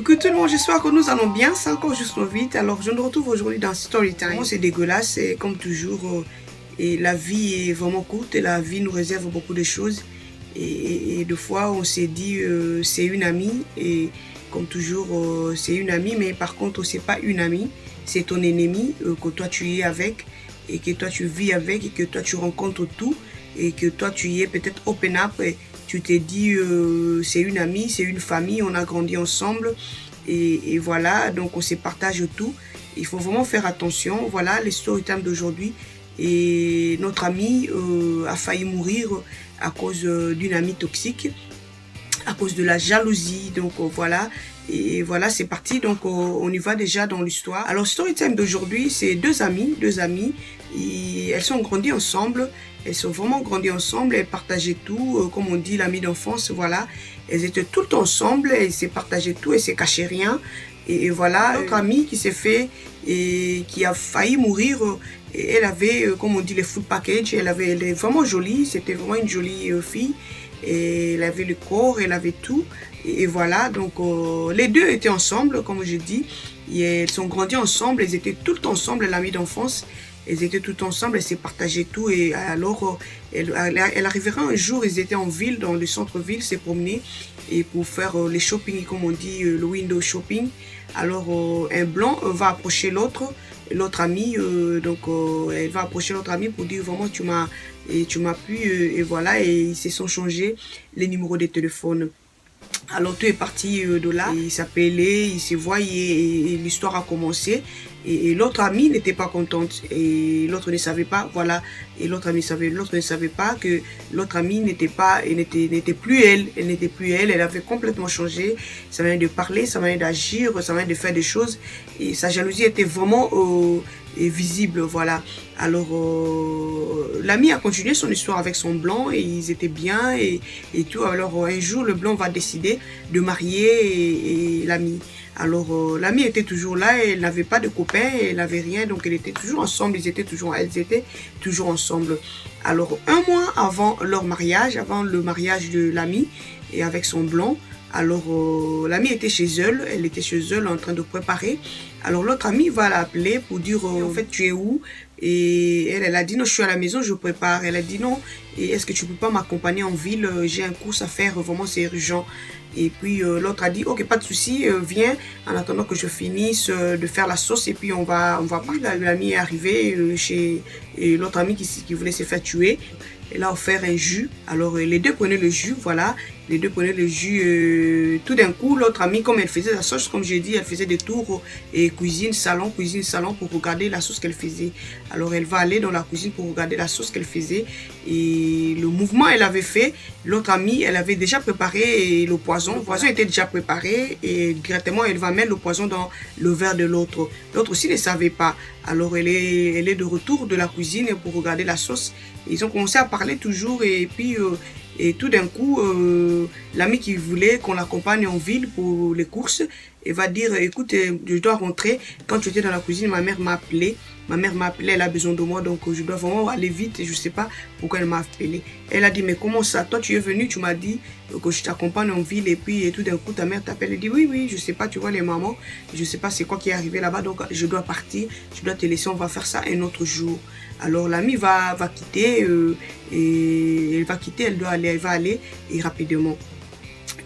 Coucou tout le monde, j'espère que nous allons bien, c'est encore juste vite. Alors je nous retrouve aujourd'hui dans Storytime. C'est dégueulasse, et comme toujours, et la vie est vraiment courte et la vie nous réserve beaucoup de choses. Et deux fois on s'est dit c'est une amie, et comme toujours c'est une amie, mais par contre c'est pas une amie, c'est ton ennemi que toi tu es avec, et que toi tu vis avec, et que toi tu rencontres tout, et que toi tu y es peut-être open up. Tu t'es dit c'est une amie, c'est une famille, on a grandi ensemble et voilà, donc on se partage tout. Il faut vraiment faire attention. Voilà les storytime d'aujourd'hui. Et notre ami a failli mourir à cause d'une amie toxique, à cause de la jalousie. Donc voilà. Et voilà, c'est parti. Donc on y va déjà dans l'histoire. Alors storytime d'aujourd'hui, c'est deux amies. Et elles sont grandies ensemble. Elles sont vraiment grandies ensemble. Elles partageaient tout, comme on dit, l'ami d'enfance. Voilà, elles étaient tout le temps ensemble. Elles se partageaient tout. Elles se cachaient rien. Et voilà, notre amie qui s'est fait et qui a failli mourir. Et elle avait, comme on dit, les full package. Elle est vraiment jolie. C'était vraiment une jolie fille. Et elle avait le corps, elle avait tout. Et voilà, donc les deux étaient ensemble, comme je dis. Et elles sont grandies ensemble, elles étaient tout le temps ensemble, l'amie d'enfance. Elles étaient tout le temps ensemble, elles se partageaient tout. Et alors, elle arrivera un jour, ils étaient en ville, dans le centre-ville, se promener. Et pour faire les shopping, comme on dit, le window shopping. Alors, un blanc va approcher l'autre amie. Donc, elle va approcher l'autre amie pour dire vraiment, tu m'as plu. Et voilà, et ils se sont changés les numéros de téléphone. Alors tout est parti de là, ils s'appelaient, ils se voyaient et l'histoire a commencé. Et l'autre amie n'était pas contente et l'autre ne savait pas, voilà. Et l'autre ne savait pas que l'autre amie n'était plus elle, elle avait complètement changé. Ça venait de parler, ça venait d'agir, ça venait de faire des choses. Et sa jalousie était vraiment visible, voilà. Alors l'ami a continué son histoire avec son blanc et ils étaient bien et tout. Alors un jour le blanc va décider de marier l'ami. Alors l'ami était toujours là, elle n'avait pas de copain, elle n'avait rien, donc elle était toujours ensemble, elles étaient toujours ensemble. Alors un mois avant leur mariage, avant le mariage de l'ami et avec son blanc, alors l'amie était chez elle, en train de préparer. Alors l'autre amie va l'appeler pour dire en fait tu es où? Et elle a dit non, je suis à la maison, je prépare. Elle a dit non, et est-ce que tu peux pas m'accompagner en ville? J'ai un course à faire, vraiment c'est urgent. Et puis l'autre a dit ok, pas de souci, viens en attendant que je finisse de faire la sauce et puis on va partir. L'ami est arrivé chez l'autre ami qui voulait se faire tuer. Elle a offert un jus. Alors les deux prenaient le jus, voilà. Les deux prenaient le jus. Tout d'un coup, l'autre amie, comme elle faisait la sauce, comme j'ai dit, elle faisait des tours et cuisine, salon pour regarder la sauce qu'elle faisait. Alors elle va aller dans la cuisine pour regarder la sauce qu'elle faisait. Et le mouvement elle avait fait, l'autre amie, elle avait déjà préparé le poison. Le poison était déjà préparé et directement elle va mettre le poison dans le verre de l'autre. L'autre aussi ne savait pas. Alors elle est de retour de la cuisine pour regarder la sauce. Ils ont commencé à parler toujours et puis et tout d'un coup, l'ami qui voulait qu'on l'accompagne en ville pour les courses, elle va dire écoute, je dois rentrer. Quand tu étais dans la cuisine, ma mère m'a appelé. Elle a besoin de moi, donc je dois vraiment aller vite. Et je ne sais pas pourquoi elle m'a appelé. Elle a dit mais comment ça? Toi tu es venu, tu m'as dit que je t'accompagne en ville et puis tout d'un coup ta mère t'appelle. Elle dit oui, je ne sais pas, tu vois les mamans, je ne sais pas c'est quoi qui est arrivé là-bas, donc je dois partir, je dois te laisser, on va faire ça un autre jour. Alors l'amie va quitter et elle va aller et rapidement.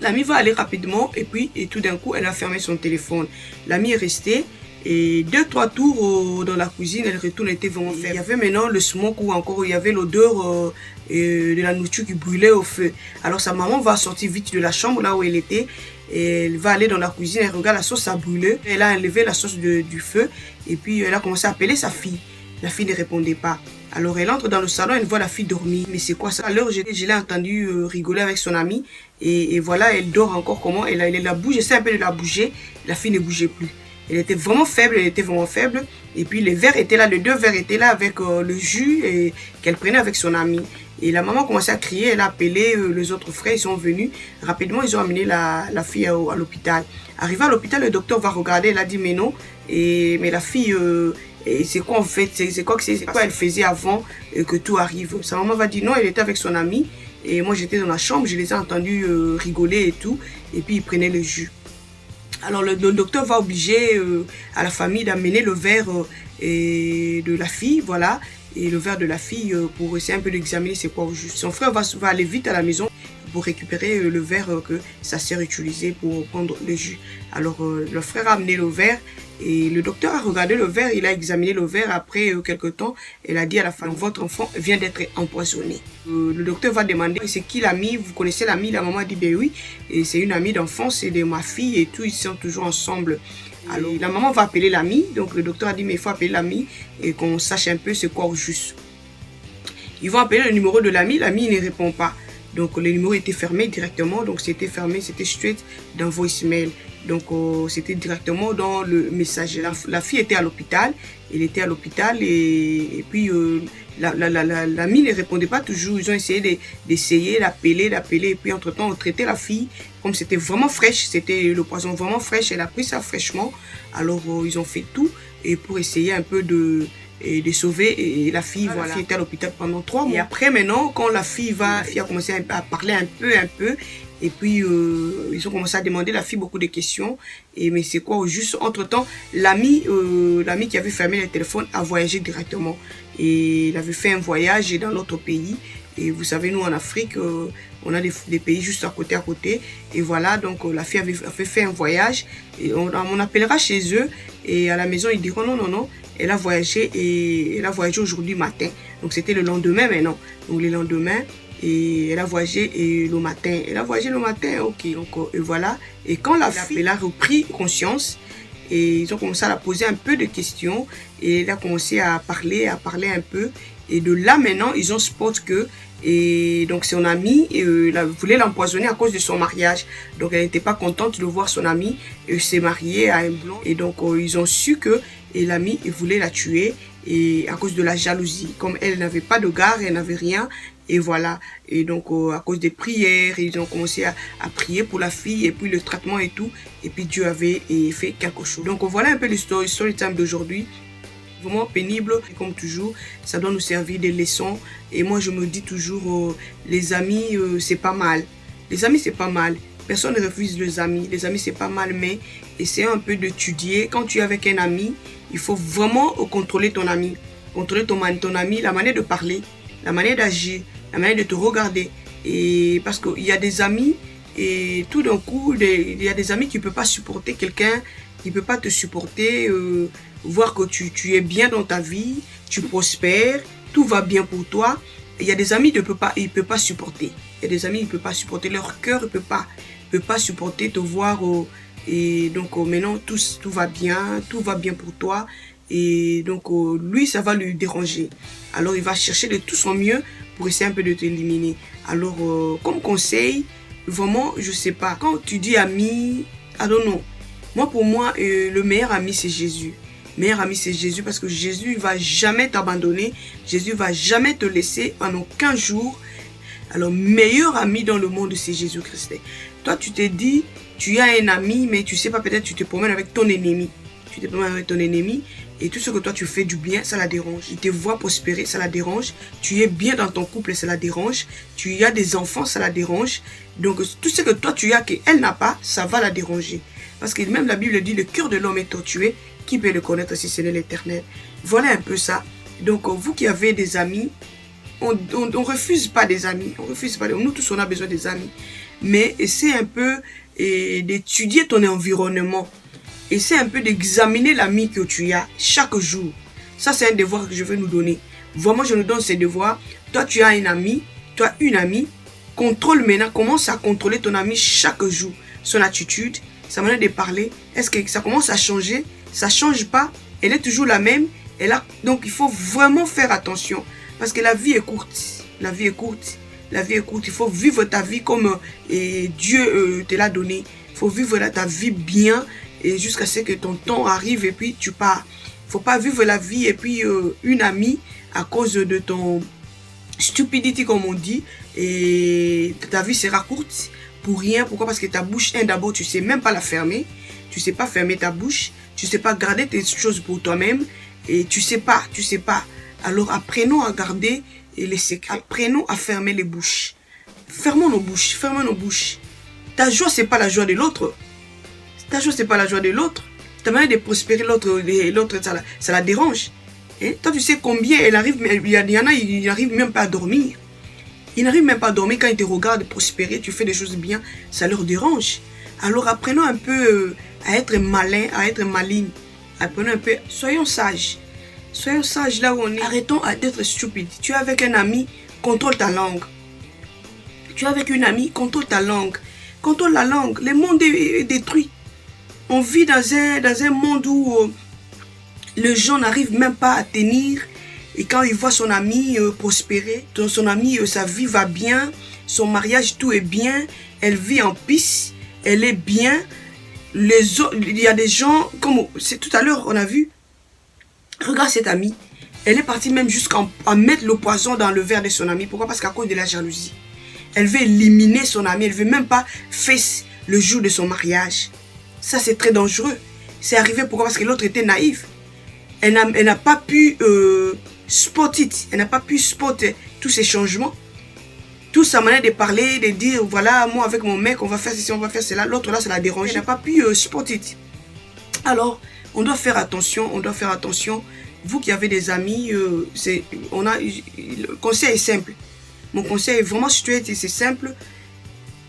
L'amie va aller rapidement et puis tout d'un coup elle a fermé son téléphone. L'amie est restée et 2-3 tours dans la cuisine, elle retourne, elle était vraiment faible. Il y avait maintenant le smoke ou encore il y avait l'odeur de la nourriture qui brûlait au feu. Alors sa maman va sortir vite de la chambre là où elle était. Et elle va aller dans la cuisine, elle regarde la sauce, ça brûlait. Elle a enlevé la sauce du feu et puis elle a commencé à appeler sa fille. La fille ne répondait pas. Alors elle entre dans le salon, elle voit la fille dormir. Mais c'est quoi ça? Alors je l'ai entendu rigoler avec son amie. Et voilà, elle dort encore comment? Elle la bouge, essaie un peu de la bouger. La fille ne bougeait plus. Elle était vraiment faible, Et puis les verres étaient là, les deux verres étaient là avec le jus qu'elle prenait avec son amie. Et la maman commençait à crier, elle a appelé les autres frères, ils sont venus. Rapidement, ils ont amené la fille à l'hôpital. Arrivé à l'hôpital, le docteur va regarder, il a dit mais non. Mais la fille... Et c'est quoi en fait, c'est quoi elle faisait avant que tout arrive. Sa maman va dire non, elle était avec son amie et moi j'étais dans la chambre, je les ai entendus rigoler et tout, et puis ils prenaient le jus. Alors le docteur va obliger à la famille d'amener le verre de la fille, voilà, et le verre de la fille pour essayer un peu d'examiner c'est quoi au juste. Son frère va aller vite à la maison pour récupérer le verre que sa sœur utilisait pour prendre le jus. Alors le frère a amené le verre et le docteur a regardé le verre, il a examiné le verre après quelques temps. Il a dit à la femme, votre enfant vient d'être empoisonné. Le docteur va demander, c'est qui l'ami, vous connaissez l'ami? La maman a dit, ben oui, et c'est une amie d'enfance, c'est de ma fille et tout, ils sont toujours ensemble. Alors la maman va appeler l'ami, donc le docteur a dit, mais il faut appeler l'ami et qu'on sache un peu c'est quoi au juste. Ils vont appeler le numéro de l'ami ne répond pas. Donc le numéro était fermé directement, donc c'était fermé, c'était straight dans voicemail. Donc c'était directement dans le message. La fille était à l'hôpital, elle était à l'hôpital et puis l'ami ne répondait pas toujours. Ils ont essayé d'essayer d'appeler et puis entre temps on traitait la fille comme c'était vraiment fraîche, c'était le poison vraiment fraîche, elle a pris ça fraîchement. Alors ils ont fait tout et pour essayer un peu de sauver la fille. Voilà. La fille était à l'hôpital pendant 3 mois. Et après maintenant, quand la fille a commencé à parler un peu, et puis ils ont commencé à demander la fille beaucoup de questions. Mais c'est quoi au juste? Entre temps, l'ami qui avait fermé le téléphone a voyagé directement. Et il avait fait un voyage dans l'autre pays. Et vous savez, nous en Afrique, on a des pays juste à côté. Et voilà, donc la fille avait fait un voyage. Et on appellera chez eux. Et à la maison, ils diront non. Elle a voyagé aujourd'hui matin. Donc c'était le lendemain maintenant. Donc le lendemain, et elle a voyagé le matin. Ok. Donc et voilà. Et quand la fille a repris conscience, et ils ont commencé à la poser un peu de questions. Et elle a commencé à parler un peu. Et de là maintenant, ils ont spot que donc son amie voulait l'empoisonner à cause de son mariage. Donc elle n'était pas contente de voir son amie se marier à un blond. Et donc ils ont su que l'amie voulait la tuer et à cause de la jalousie. Comme elle n'avait pas de garde, elle n'avait rien. Et voilà. Et donc à cause des prières, ils ont commencé à prier pour la fille et puis le traitement et tout. Et puis Dieu avait fait quelque chose. Donc voilà un peu l'histoire, story time d'aujourd'hui. Vraiment pénible, et comme toujours, ça doit nous servir des leçons. Et moi, je me dis toujours, les amis, c'est pas mal. Les amis, c'est pas mal. Personne ne refuse les amis. Les amis, c'est pas mal, mais essaye un peu d'étudier. Quand tu es avec un ami, il faut vraiment contrôler ton ami. Contrôler ton ami, la manière de parler, la manière d'agir, la manière de te regarder. Et parce qu'il y a des amis, et tout d'un coup, il y a des amis qui ne peuvent pas supporter quelqu'un, qui ne peut pas te supporter, voir que tu es bien dans ta vie, tu prospères, tout va bien pour toi. Il y a des amis, ils ne peuvent pas supporter. Il y a des amis, ils ne peuvent pas supporter. Leur cœur ne peut pas supporter te voir. Et donc maintenant, tout va bien pour toi. Et donc lui, ça va lui déranger. Alors il va chercher de tout son mieux pour essayer un peu de t'éliminer. Alors comme conseil, vraiment, je sais pas. Quand tu dis ami, I don't know. Pour moi, le meilleur ami, c'est Jésus. Meilleur ami, c'est Jésus parce que Jésus ne va jamais t'abandonner. Jésus ne va jamais te laisser en aucun jour. Alors, meilleur ami dans le monde, c'est Jésus-Christ. Toi, tu te dis, tu as un ami, mais tu ne sais pas, peut-être tu te promènes avec ton ennemi. Tu te promènes avec ton ennemi et tout ce que toi, tu fais du bien, ça la dérange. Il te voit prospérer, ça la dérange. Tu es bien dans ton couple, ça la dérange. Tu as des enfants, ça la dérange. Donc, tout ce que toi, tu as qu'elle n'a pas, ça va la déranger. Parce que même la Bible dit, le cœur de l'homme est tortué. Qui peut le connaître si ce n'est l'Éternel? Voilà un peu ça. Donc, vous qui avez des amis, on refuse pas des amis. On refuse pas. Nous tous, on a besoin des amis. Mais essaie un peu d'étudier ton environnement. Essaie un peu d'examiner l'ami que tu as chaque jour. Ça, c'est un devoir que je vais nous donner. Vraiment, je nous donne ces devoirs. Toi, tu as un ami. Tu as une amie. Contrôle maintenant. Commence à contrôler ton ami chaque jour. Son attitude, sa manière de parler. Est-ce que ça commence à changer? Ça ne change pas, elle est toujours la même. Donc il faut vraiment faire attention. Parce que la vie est courte. La vie est courte. Il faut vivre ta vie comme Dieu te l'a donné. Il faut vivre ta vie bien et jusqu'à ce que ton temps arrive et puis tu pars. Il ne faut pas vivre la vie et puis une amie à cause de ton stupidité comme on dit. Et ta vie sera courte pour rien. Pourquoi? Parce que ta bouche, d'abord, tu ne sais même pas la fermer. Tu ne sais pas fermer ta bouche. Tu ne sais pas garder tes choses pour toi-même. Et tu ne sais pas. Alors apprenons à garder les secrets. Apprenons à fermer les bouches. Fermons nos bouches. Ta joie, ce n'est pas la joie de l'autre. Ta joie, c'est pas la joie de l'autre. Ta manière de prospérer l'autre, ça la dérange. Hein? Toi, tu sais combien il y en a, ils n'arrivent même pas à dormir. Ils n'arrivent même pas à dormir quand ils te regardent prospérer, tu fais des choses bien, ça leur dérange. Alors apprenons un peu à être malin, à être maligne. Apprenons un peu, soyons sages. Soyons sages là où on est. Arrêtons d'être stupides. Tu es avec un ami, contrôle ta langue. Tu es avec une amie, contrôle ta langue. Contrôle la langue. Le monde est détruit. On vit dans un monde où les gens n'arrivent même pas à tenir. Et quand il voit son ami prospérer, son ami, sa vie va bien, son mariage, tout est bien, elle vit en paix, elle est bien. Il y a des gens, comme tout à l'heure on a vu, regarde cette amie, elle est partie même jusqu'à mettre le poison dans le verre de son ami. Pourquoi? Parce qu'à cause de la jalousie. Elle veut éliminer son ami, elle ne veut même pas faire le jour de son mariage. Ça c'est très dangereux. C'est arrivé pourquoi? Parce que l'autre était naïve. Elle n'a pas pu spotter, elle n'a pas pu spotter tous ces changements. Toute sa manière de parler, de dire, voilà, moi avec mon mec, on va faire ceci, on va faire cela. L'autre là, ça l'a dérangé. Elle n'a pas pu spotter. Alors, on doit faire attention, on doit faire attention. Vous qui avez des amis, le conseil est simple. Mon conseil est vraiment situé, c'est simple.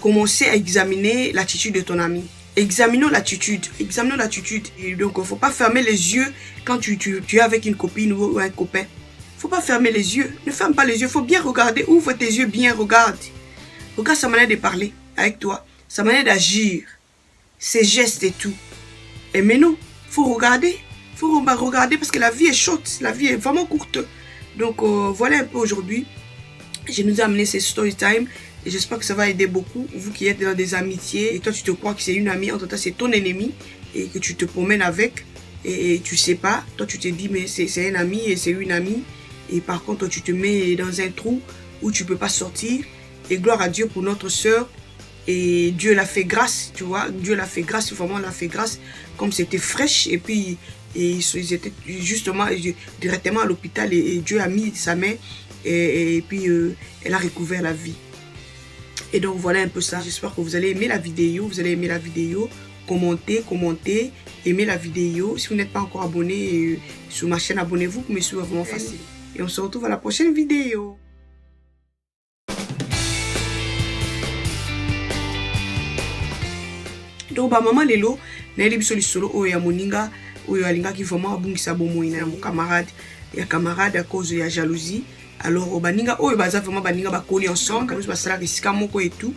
Commencez à examiner l'attitude de ton ami. Examinons l'attitude. Examinons l'attitude. Donc, il ne faut pas fermer les yeux quand tu es avec une copine ou un copain. Il ne faut pas fermer les yeux. Ne ferme pas les yeux. Il faut bien regarder. Ouvre tes yeux bien. Regarde. Regarde sa manière de parler avec toi. Sa manière d'agir. Ses gestes et tout. Et mais non. Il faut regarder. Il faut regarder parce que la vie est short. La vie est vraiment courte. Donc, voilà un peu aujourd'hui. Je nous ai amené ces story time. Et j'espère que ça va aider beaucoup. Vous qui êtes dans des amitiés. Et toi, tu te crois que c'est une amie. En tout cas, c'est ton ennemi. Et que tu te promènes avec. Et tu sais pas. Toi, tu te dis, mais c'est un ami et c'est une amie. Et par contre, tu te mets dans un trou où tu ne peux pas sortir. Et gloire à Dieu pour notre sœur. Et Dieu l'a fait grâce, tu vois. Dieu l'a fait grâce, vraiment l'a fait grâce. Comme c'était fraîche. Et puis, ils étaient justement directement à l'hôpital. Et Dieu a mis sa main. Et puis, elle a recouvert la vie. Et donc, voilà un peu ça. J'espère que vous allez aimer la vidéo. Vous allez aimer la vidéo. Commentez. Aimez la vidéo. Si vous n'êtes pas encore abonné sur ma chaîne, abonnez-vous pour me suivre vraiment facile. Et on se retrouve à la prochaine vidéo. Donc, maman lelo, naeli biso lisolo oyo ya moninga, oyo alingaki vraiment abungisa bomoi na camarade. Ya camarade à cause de la jalousie. Alors, baninga oyo baza vraiment baninga bakoli ensemble, comme ça la esika moko et tout.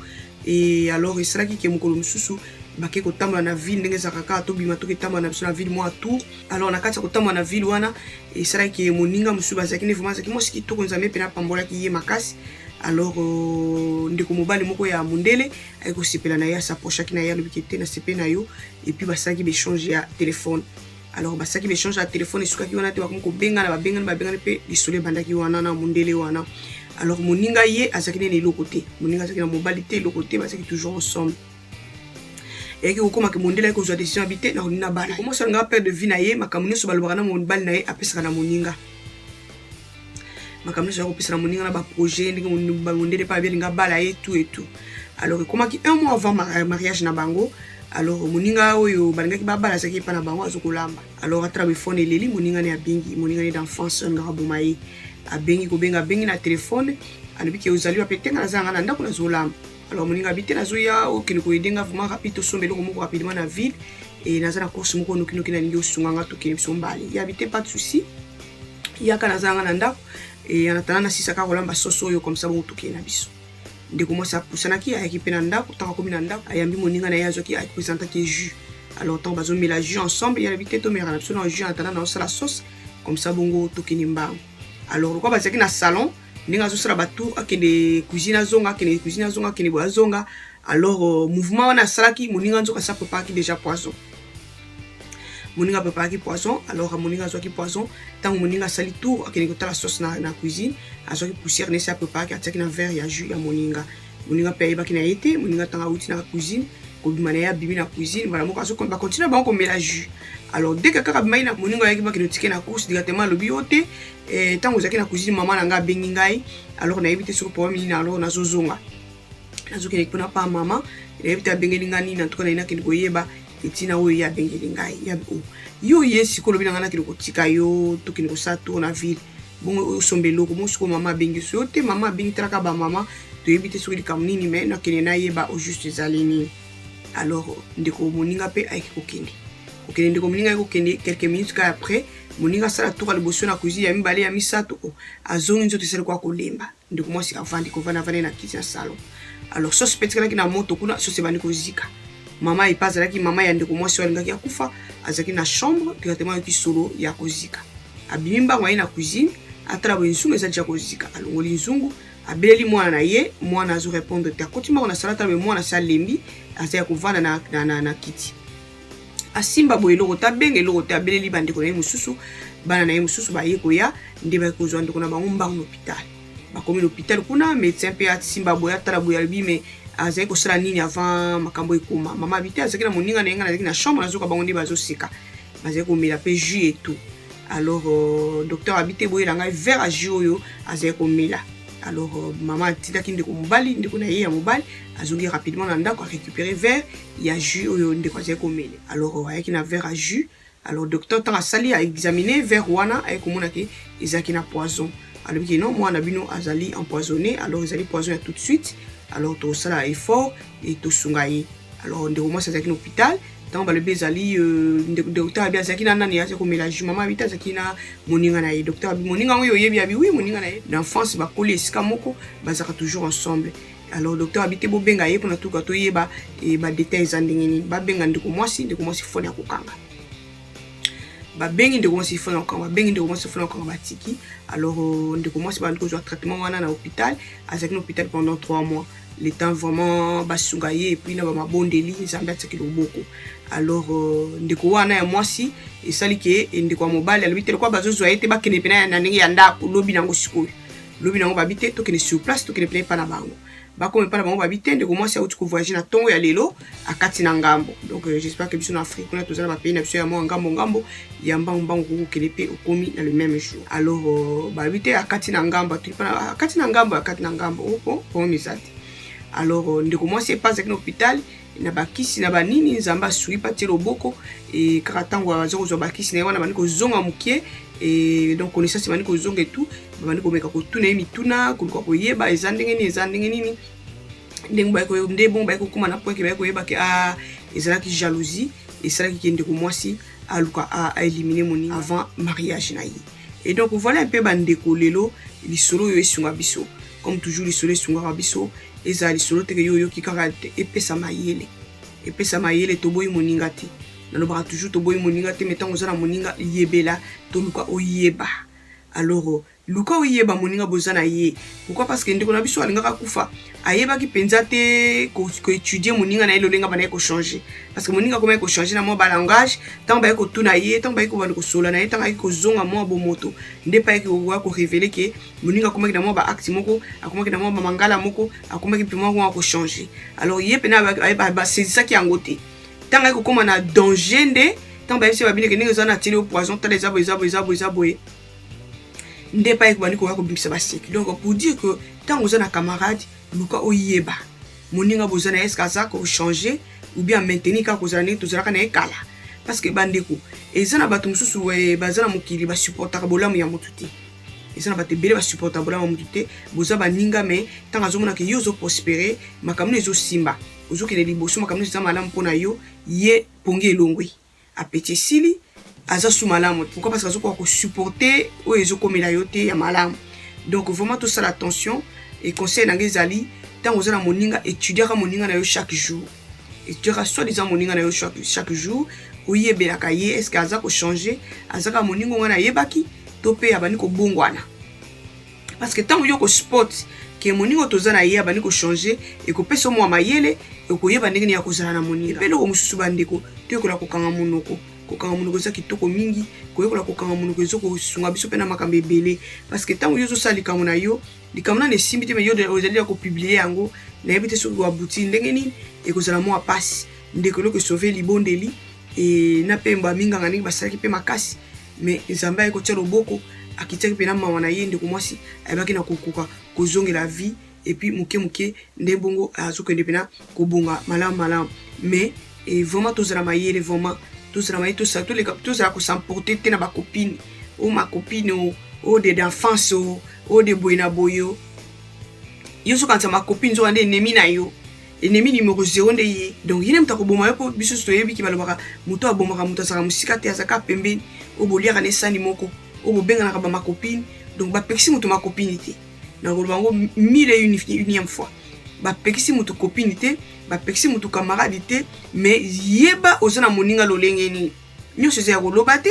Et alors, il sera qui est mokolo mususu. Bake kotambola na ville ndenge zakaka to bima to ketambola na biso na ville mo tour. Alors na kati kotambola na ville wana et sera ki moninga musu bazaki ne vraiment zaki mo siki to konzambe pena pambola ki ye makasi. Alors ndeko mobali moko ya mundele ay ko sepela na ya sa pocha ki na ya lobikete na sepe na yo et puis basaki échange ya téléphone. Alors basaki échange ya téléphone et suka ki wana te bakomko benga na babengana pe lisole bandaki wana na mundele wana. Alors moninga ye azaki ne lokote. Moninga azaki na mobali te lokote basaki toujours ensemble. Et que vous commencez à monter que vous avez décision habiter dans une bala. Comment ça n'a pas de vie naïe, ma camionne sur balbana mon bal naïe après ça na moninga. Ma camionne sur la moninga na ba projet, on balbonde pas bien nga bala et tout et tout. Alors comment qui un mois avant mariage na bango, alors moninga oyo balanga ki ba bala ça qui pas na bango azokolamba. Alors à travers phone leli moninga ne abengi, moninga ne d'enfance nga bomaye. Abengi ko benga bengi na téléphone, alobi ke ozali wa petenga na zanga na ndako na zolamba. Alors, mon habité na zoya au qui nous coïdinga vraiment rapide au sommet le rapidement la ville et dans la course mon nous qui n'a ni au sunganga to qui sont bali. Il y habitait pas de souci. Il y a kanazanga nanda et en attendant si ça karolamba soso yo comme ça bon to qui na biso. De comment ça poussana qui a équipé nanda pourtant comme nanda ayambi moninga na yazo qui a présenté qui jus. Alors tant bazo met la jus ensemble il y a habité to mera absolument jus en attendant dans la sauce comme ça bongo to qui nimba. Alors quoi parce que na salon ninga zo sala batu akende cuisine azonga akende boazonga alors mouvement wana salaki moninga nzo kasa prépare déjà poisson moninga prépare ki poisson alors moninga zo ki poisson tant moninga sali tour akende kota la sauce na cuisine azo ki poussière ne sa prépare ki ataki na verre ya jus ya moninga paye ba ki na été moninga tanga outi na cuisine ko bimana ya bibi na cuisine voilà mo kaso ba continuer ba ko mélange jus. Alors dès que kakabimaina moninga yaki ba ki notike na course directement lobi ote et tant vous avez na cuisine maman nanga bengi ngai alors na éviter sur problème ni alors na zozonga nazo ke pona pa maman na éviter bengi ngani na tuko na ina ke koyeba etina oyo ya bengeli ngai ya yo ye sikolo bina ngana kilo kotika yo to kini ko sa tour na ville bongo sombelo ko mosiko mama bengi so te mama bengi traka ba mama to yebite soki likambo nini me na kene na yeba au juste ezalini. Alors ndeko moninga pe ayeki kokende ndeko moninga ayeki kokende quelques minutes ka après moninga sala tour à liboso na cuisine ya mibale ya misato azongi nzoto esali kwa kolemba ndeko mwasi avandi kovanda na kiti na salon. Alors so spetikala na moto kuna so sebani kozika mama ipazalaki mama ya ndeko mwasi walingaki akufa azaki na chambre directement yoki solo ya kozika abimi mbango aye na cuisine atala bo nzungu ezali ya kozika alongoli nzungu abeleli mwana na ye mwana azo répondre te akoti mbango na salata be mwana salembi azaya kovanda na kiti asimba bo eloko ta benga eloko te abeleli bandeko na ye mususu bana na ye mususu baye koya nde bakozwa ndeko na bango mbango l'hôpital bakomi l'hôpital kuna médecin pe asimba bo atala bo yalbi mais azali kosala nini avant makambo ekoma mama bite azaki na moninga na yenga azaki na chambre nazoka bango nde bazosika bazali komela pe jus et tout. Alors docteur habité boye la ngai verre à jus oyo azali komela. Alors maman atitaki ndeko mobali ndeko na ye ya mobali azongi rapidement na ndako récupérer verre ya jus oyo ndeko azali komela. Alors ayaki na verre à jus. Alors docteur tanga sali a examiné verre wana ayeki komona ke ezaki na poison. Alors que non mwana bino azali empoisonné alors ezali poison tout de suite. Alors tout ça effort et tout sungaye. Alors ndeko moi c'est à l'hôpital tant ba le bezali docteur abi azaki na nani yase ko mélange maman habita azaki na moninga na ye docteur abi moninga ngo yebi abi oui moninga na ye l'enfance ba coller esika moko bazaka toujours ensemble. Alors docteur habité bo benga ye pona tuka to yeba e ba détails andingeni ba benga ndeko mwasi fone akokanga ba bengi ndeko mwasi fone akokanga ba bengi ndeko mwasi fone akokanga batiki. Alors ndeko mwasi ba ndeko zo traitement wana na hôpital azaki na hôpital pendant 3 mois. Le temps vraiment basungaye et puis na ba mabondeli nzambe atiki loboko. Alors ndeko wana ya mwasi esali ke ndeko mobali alibite kwa bazozo ayete bakene pena na ndenge ya ndako lobi nango sikoyo lobi nango babite to kene sur place to kene pena pa na bango bakome pa na bango babite ndeko mwasi auti ko voyager na tongo ya lelo akati na ngambo. Donc j'espère que biso na Afrique on a tous ba pays na biso ya mo ngambo ya mbango ko kene pe okomi na le même jour. Alors babite akati na ngambo tu pa akati na ngambo pour misati. Alors ndeko mwasi pas avec l'hôpital na bakisi na banini nzamba sui pati loboko et karatango azo zo bakisi na wana baniko zonga mukie et donc connaissance baniko zonga et tout baniko meka ko tuna mituna ko yeba ezandenge nini ndenge ba ko ndebo ba ko kuma na point ke ba ko yeba ke ezalaki jalousie et ça qui ndeko mwasi aluka a éliminer moni avant mariage na yi. Et donc voilà un peu bandeko lelo lisolo yo esunga biso comme toujours lisolo esunga biso ezali solo teke yo kikaka epesa mayele to boyi moninga te nalobaka toujours to boyi moninga te metango ozala moninga yebela to luka oyeba. Alors luka oyeba moninga bozana ye pourquoi parce que ndeko na biso alingaka kufa ayebaki penza te ko étudier moninga na ye lolenga bana ko changer parce que moninga comment ko changer na mo ba langage tant ba ko tuna ye tant ba ko bana ko sola na ye tant ko zonga mo bo moto nde pa ko révéler que moninga comment na mo ba acte moko akomaki na mo ba mangala moko akomaki piment ko changer. Alors ye pena ba c'est ça qui angote tant ko koma na danger nde tant ba se ba bine ke ninga zana tele au poison tant les abo nde pa ekubani ko bimisa baseki. Donc pour dire que tant vous avez un camarade luka oyeba moninga bozana eskaza ko changer ou bien maintenir ka kozana ne tozala kana ekala parce que bandeko ezana bato mususu bazana mokili ba supportaka bolamu ya mututi ezana bato bele ba supportaka bolamu ya mututi boza baninga mais tant azomona ke yo zo prospérer makamno ezo simba ozokele liboso makamno ezama malamu pona yo ye pongi elongwe apeti sili aza sous malamu. Pourquoi? Parce que azo ko supporter o ezo komela yote ya malamu. Donc vraiment tout ça l'attention et conseil na ngezali tant ozana moninga étudier ka moninga na yo chaque jour. Étudier soit disant moninga na yo chaque jour oyebela ka ye est-ce que aza ko changer azaka moninga ngana yebaki to pe abani ko bongwana. Parce que tant yo ko sport que moninga tozana ye abani ko changer et ko pesa mo mayele et ko yeba ndenge ya kozala na moninga. Pe loko mususu bandeko te ko la ko kanga monoko kokanga munoko za kitoko mingi koyekola kokanga munoko ezoko sunga biso pena makambe belé parce que tant yo zo sali kamuna yo likamuna ne simbi te me yo ozali ya ko publier yango na yebite so ko abuti ndenge nini e kozala mo apasi ndekolo ko sauver libondeli et na pemba minga ngani basaki pe makasi mais nzamba ko tshelo boko akitaki pena mama na ye ndeko mwasi ayebaki na kokoka kozonge la vie et puis muke ndembongo azokende pena kobonga malamu mais et vraiment tous la mailler vraiment tous la mailler tous la ko s'emporter te na ba copine ou ma copine ou de d'enfance ou de boyna boyo yo so quand ma copine zo ande ennemi na yo ennemi numéro 0 nde ye donc yene mutako boma yo po biso so yebi ki balobaka muto abomaka muto saka musika te azaka pembeni o bolia kana sani moko o bobenga na ba ma copine donc ba pexi muto ma copine te na ko bango mille unième fois ba pexi muto copine te ba pexi muto camarade te mais yeba ozana moninga lolenge ni nyo se ya ko lobate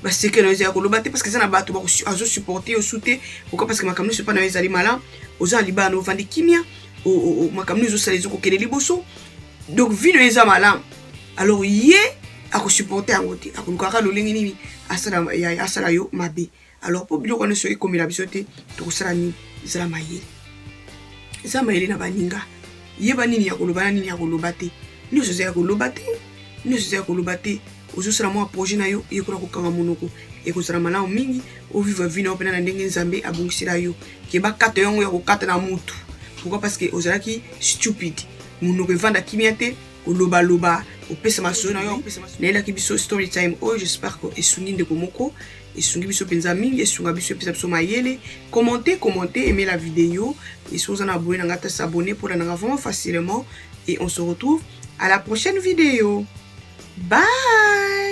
ba sekelo ya ko lobate parce que ça na bato ba azo supporter au souté pourquoi parce que makamno se pas na ezali malin ozana libano vandi kimia o makamno zo salezo ko kele liboso donc vino eza malin alors yé a ko supporter angote a ko lukaka lolenge ni asala yo mabe alors pour biloko ne so comme la bisote to sala ni zala mayele za mayele na baninga yeba nini ya kolobana nini ya kolobate ni so ya kolobate ni so ya kolobate ozo sala mo projet na yo yekona ko kanga monoko e ko sala malao mingi o vivre vie na opena na ndenge nzambe abongisira yo ke ba kata yongo ya ko kata na mutu pourquoi parce que ozalaki stupide monoko evanda kimiate oloba loba opesa maso na yo na ela ki biso story time oh j'espère que esungi ndeko moko esungi biso penza mingi esunga biso pesa biso mayele commentez aimez la vidéo et si vous en abonnez n'anga s'abonner pour la vraiment facilement et on se retrouve à la prochaine vidéo. Bye.